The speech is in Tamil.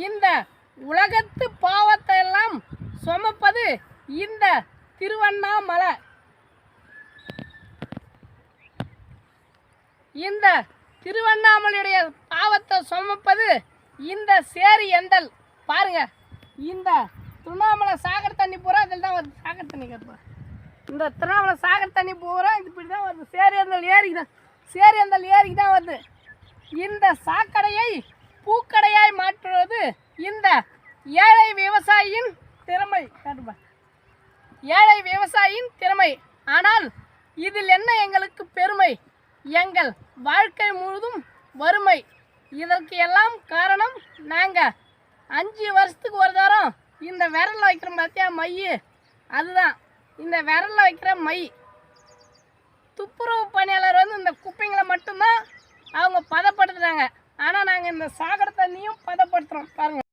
இந்த உலகத்து பாவத்தை எல்லாம் சுமப்பது இந்த திருவண்ணாமலை. இந்த திருவண்ணாமலையுடைய பாவத்தை சுமப்பது இந்த சேரி எந்தல். பாருங்க, இந்த திருவண்ணாமலை சாகர் தண்ணி பூரா இதில் தான் வருது. சாகர் தண்ணி கேட்போம். இந்த திருவண்ணாமலை சாகர் தண்ணி பூரா இது இப்படி தான் வருது. சேரி எந்தல் ஏரிக்கு தான், சேரி எந்தல் ஏரிக்கு தான் வருது. இந்த சாக்கடையை பூக்கடையாய் மாற்றுவது இந்த ஏழை விவசாயியின் திறமை. கேட்டுப்பா, ஏழை விவசாயியின் திறமை. ஆனால் இதில் என்ன எங்களுக்கு பெருமை? எங்கள் வாழ்க்கை முழுதும் வறுமை. இதற்கு எல்லாம் காரணம் நாங்கள் 5 வருஷத்துக்கு ஒரு தரம் இந்த விரலில் வைக்கிற பார்த்தியா மை, அதுதான் இந்த விரலில் வைக்கிற மை. துப்புரவு பணியாளர் வந்து இந்த குப்பைங்களை மட்டும்தான் அவங்க பதப்படுத்துகிறாங்க. ஆனால் நாங்கள் இந்த சாகர் தண்ணியும் பதப்படுத்துகிறோம். பாருங்கள்.